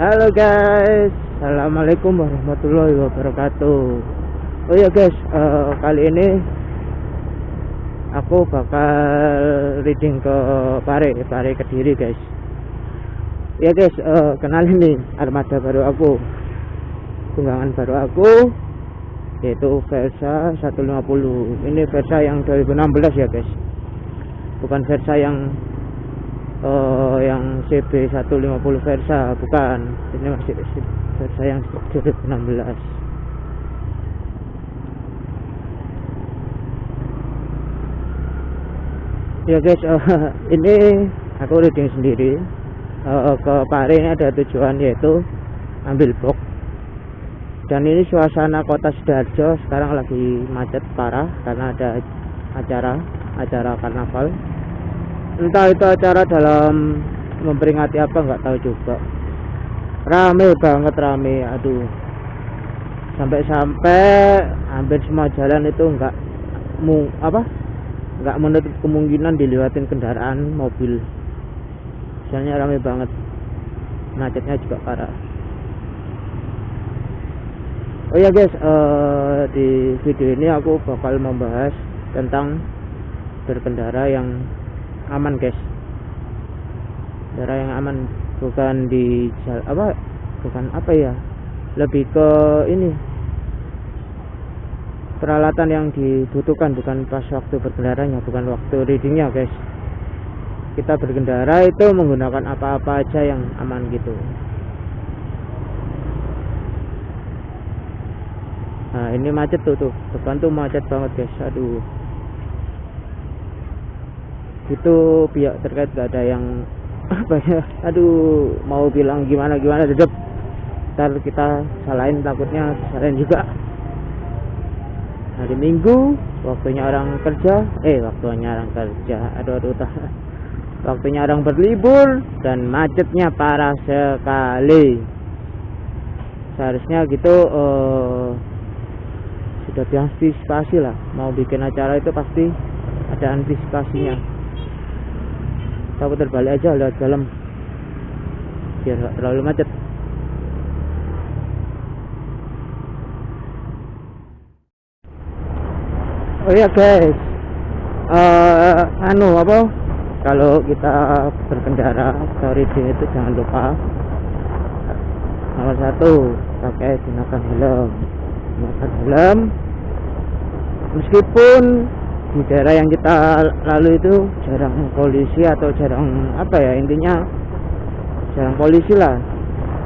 Halo guys, assalamualaikum warahmatullahi wabarakatuh. Oh ya guys, kali ini aku bakal reading ke Pare Kediri guys. Ya guys, kenalin nih armada baru aku, tunggangan baru aku, yaitu Versa 150. Ini Versa yang 2016 ya guys, bukan Versa yang CB 150 Versa, bukan. Ini masih Versa yang 2016. Ya guys, ini aku reading sendiri. Ke Pare ini ada tujuan, yaitu ambil box. Dan ini suasana kota Sidoarjo sekarang lagi macet parah karena ada acara karnaval. Entah itu acara dalam memperingati apa, nggak tahu juga. Rame banget, aduh, sampai hampir semua jalan itu nggak menutup kemungkinan dilewatin kendaraan mobil. Soalnya rame banget, macetnya juga parah. Oh ya guys, di video ini aku bakal membahas tentang berkendara yang aman guys. Kendaraan yang aman, bukan di lebih ke ini, peralatan yang dibutuhkan, bukan pas waktu berkendaranya, bukan waktu readingnya guys. Kita berkendara itu menggunakan apa-apa aja yang aman gitu. Nah ini macet tuh depan tuh macet banget guys, aduh. Itu pihak terkait gak ada yang aduh, mau bilang gimana dedep, ntar kita salahin, takutnya salahin juga. Hari Minggu, waktunya orang kerja, waktunya orang berlibur, dan macetnya parah sekali. Seharusnya gitu sudah diantisipasi lah. Mau bikin acara itu pasti ada antisipasinya. Aku terbalik aja lewat dalam biar gak terlalu macet. Oh ya guys, kalau kita berkendara atau riding itu jangan lupa, nomor 1, gunakan helm. Meskipun di daerah yang kita lalu itu jarang polisi atau jarang intinya jarang polisi lah,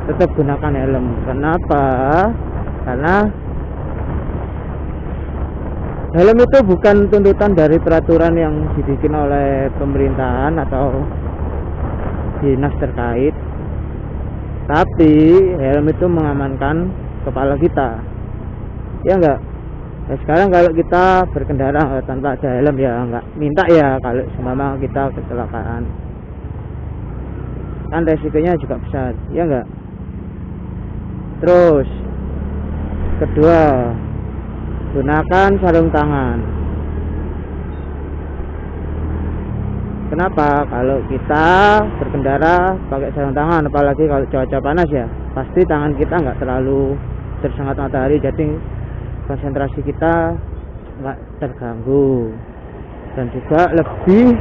tetap gunakan helm. Kenapa? Karena helm itu bukan tuntutan dari peraturan yang dibikin oleh pemerintahan atau dinas terkait, tapi helm itu mengamankan kepala kita, ya enggak? Nah, sekarang kalau kita berkendara tanpa ada helm, ya enggak minta ya kalau seumpama kita kecelakaan, kan resikonya juga besar, ya enggak? Terus kedua, gunakan sarung tangan. Kenapa? Kalau kita berkendara pakai sarung tangan, apalagi kalau cuaca panas ya, pasti tangan kita nggak terlalu tersengat matahari, jadi konsentrasi kita nggak terganggu, dan juga lebih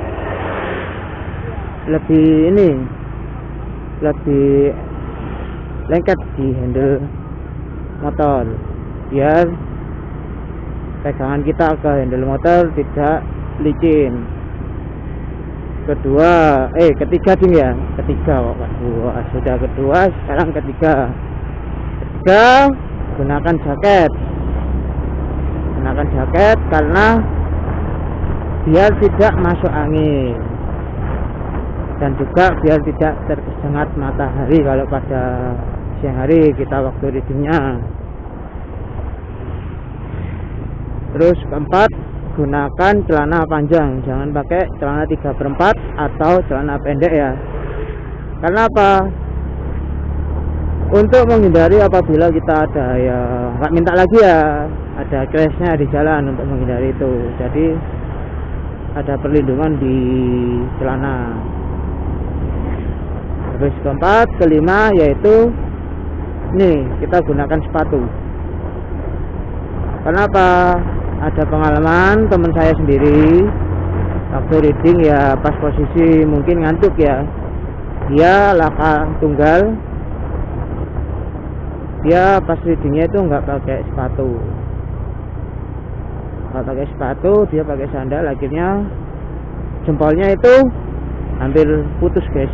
lengket di handle motor, biar pegangan kita ke handle motor tidak licin. Ketiga, sekarang ketiga, gunakan jaket karena biar tidak masuk angin, dan juga biar tidak tersengat matahari kalau pada siang hari kita waktu readingnya. Terus keempat, gunakan celana panjang, jangan pakai celana 3/4 atau celana pendek ya. Karena apa? Untuk menghindari apabila kita ada nggak minta lagi ya, ada crashnya di jalan, untuk menghindari itu. Jadi ada perlindungan di celana. Terus keempat, kelima yaitu nih kita gunakan sepatu. Kenapa? Ada pengalaman teman saya sendiri waktu reading ya, pas posisi mungkin ngantuk ya, dia laka tunggal, dia pas readingnya itu nggak pakai sepatu, dia pakai sandal, akhirnya jempolnya itu hampir putus guys.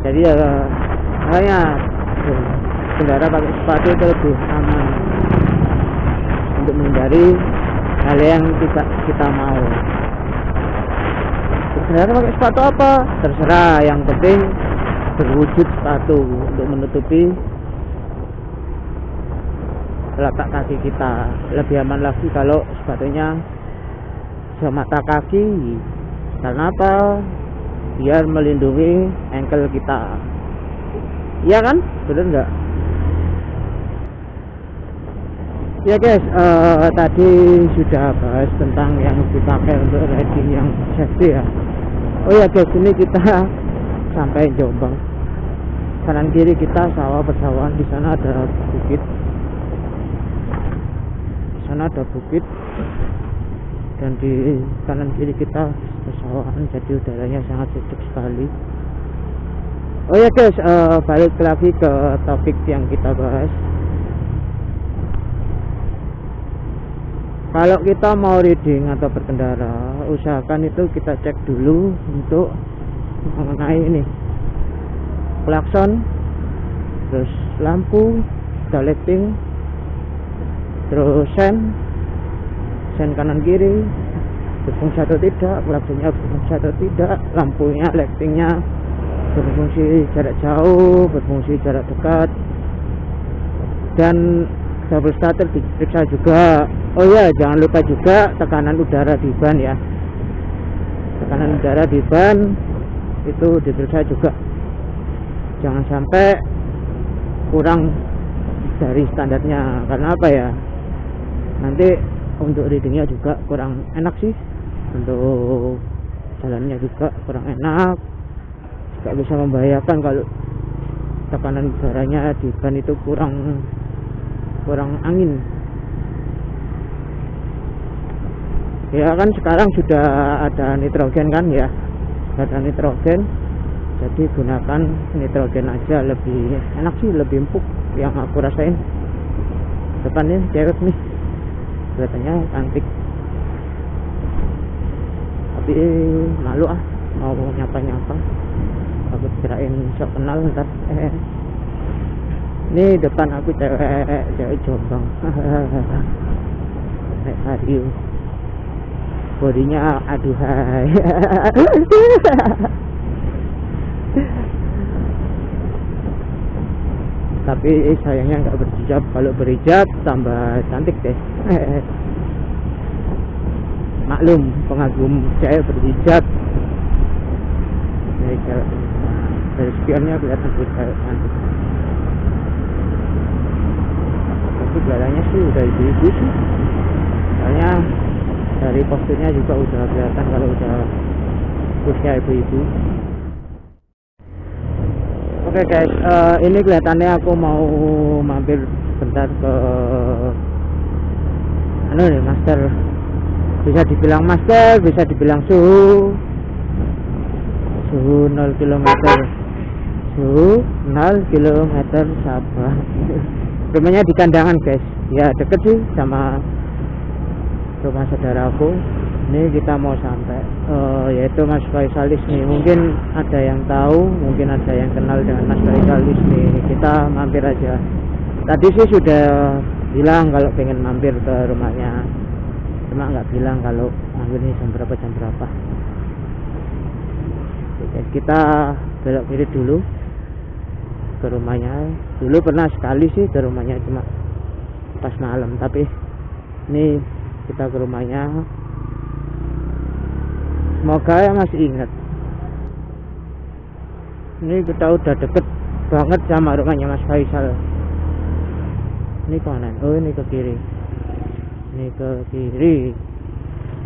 Jadi ya makanya kendara pakai sepatu itu lebih aman untuk menghindari hal yang tidak kita mau. Kendara pakai sepatu apa terserah, yang penting berwujud sepatu untuk menutupi telapak kaki kita. Lebih aman lagi kalau sepatunya semata kaki. Karena apa? Biar melindungi ankle kita. Iya kan? Bener nggak? Ya guys, tadi sudah bahas tentang yang dipakai untuk riding yang safety ya. Oh ya guys, ini kita sampai Jombang. Kanan kiri kita sawah persawahan, di sana ada bukit. Sana ada bukit dan di kanan kiri kita persawahan, jadi udaranya sangat sejuk sekali. Oh ya guys, balik lagi ke topik yang kita bahas. Kalau kita mau riding atau berkendara, usahakan itu kita cek dulu untuk mengenai ini klakson, terus lampu, lighting, terus sen kanan kiri berfungsi atau tidak, klaksonnya berfungsi atau tidak, lampunya, lightingnya berfungsi jarak jauh, berfungsi jarak dekat, dan double starter diperiksa juga. Oh ya, jangan lupa juga tekanan udara di ban ya, tekanan udara di ban itu diperiksa juga, jangan sampai kurang dari standarnya. Karena apa ya, nanti untuk readingnya juga kurang enak sih, untuk jalannya juga kurang enak, juga bisa membahayakan kalau tekanan udaranya di ban itu kurang angin ya kan. Sekarang sudah ada nitrogen kan ya, ada nitrogen, jadi gunakan nitrogen aja, lebih enak sih, lebih empuk. Yang aku rasain depannya cewek nih, kelihatannya cantik, tapi malu mau nyapa takut kirain sok kenal ntar. Ini depan aku cewek Jombang. Hario bodinya aduhai. Tapi sayangnya nggak berhijab. Kalau berhijab tambah cantik deh. Maklum, pengagum cewek berhijab. Ini cewek, dari spionnya kelihatan cewek cantik. Tapi kelihatannya sih udah ibu-ibu sih. Soalnya dari posturnya juga udah kelihatan kalau udah usia ibu-ibu. Oke guys, ini kelihatannya aku mau mampir bentar ke master. Bisa dibilang master, bisa dibilang suhu 0 km. Suhu 0 km Sabah. Rumahnya di Kandangan guys. Ya deket sih sama rumah saudaraku. Ini kita mau sampai yaitu Mas Faisalis nih. Mungkin ada yang tahu, mungkin ada yang kenal dengan Mas Faisalis nih. Kita mampir aja. Tadi sih sudah bilang kalau pengen mampir ke rumahnya, cuma nggak bilang kalau mampir nih jam berapa. Oke, kita belok kiri dulu ke rumahnya. Dulu pernah sekali sih ke rumahnya, cuma pas malam. Tapi ini kita ke rumahnya, semoga ya masih ingat. Ini kita udah deket banget sama rumahnya Mas Faisal. Ini ke mana? Oh ini ke kiri. Ini ke kiri.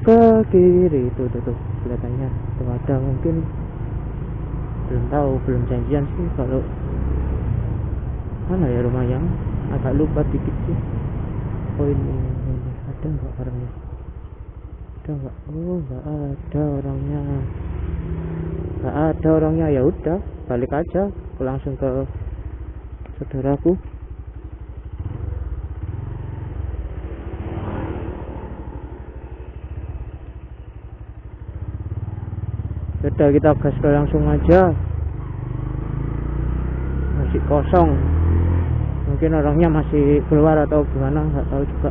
Tuh kelihatannya tuh ada, mungkin belum tahu, belum janjian sih. Kalau Mana ya rumahnya? Agak lupa dikit sih. Oh ini. Ada nggak orangnya? Ada nggak? Oh nggak ada orangnya. Nggak ada orangnya. Ya udah, balik aja. Aku langsung ke saudaraku. Udah, kita gas langsung aja. Masih kosong. Mungkin orangnya masih keluar atau gimana, nggak tahu juga.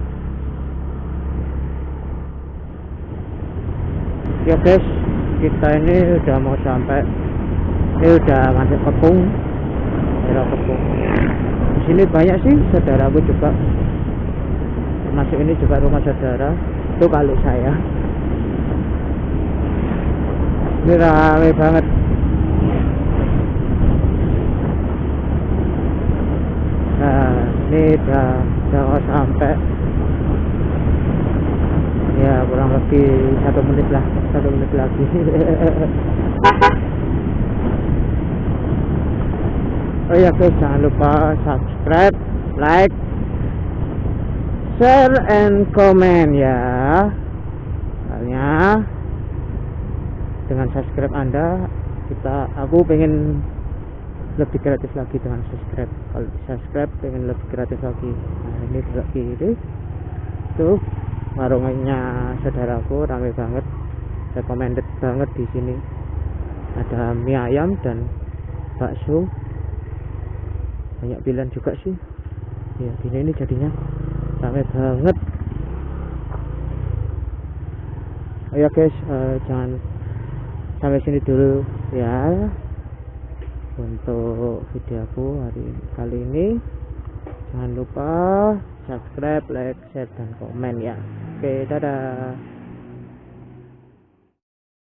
Ya guys, kita ini udah mau sampai. Ini udah masuk Kepung, daerah Kepung. Di sini banyak sih saudaraku juga. Termasuk ini juga rumah saudara. Itu kalau saya. Ini rame banget. Nah, ini udah mau sampai. Ya kurang lebih 1 menit lah, 1 menit lagi. Oh ya guys, jangan lupa subscribe, like, share, and comment ya. Soalnya dengan subscribe Anda, aku pengen lebih kreatif lagi dengan subscribe. Kalau subscribe pengen lebih kreatif lagi. Nah ini belok kiri tuh warungnya saudaraku, ramai banget, recommended banget di sini. Ada mie ayam dan bakso, banyak pilihan juga sih. Ya ini jadinya ramai banget. Oh ya guys, jangan sampai sini dulu ya untuk videoku kali ini. Jangan lupa subscribe, like, share, dan komen ya. Oke, dadah.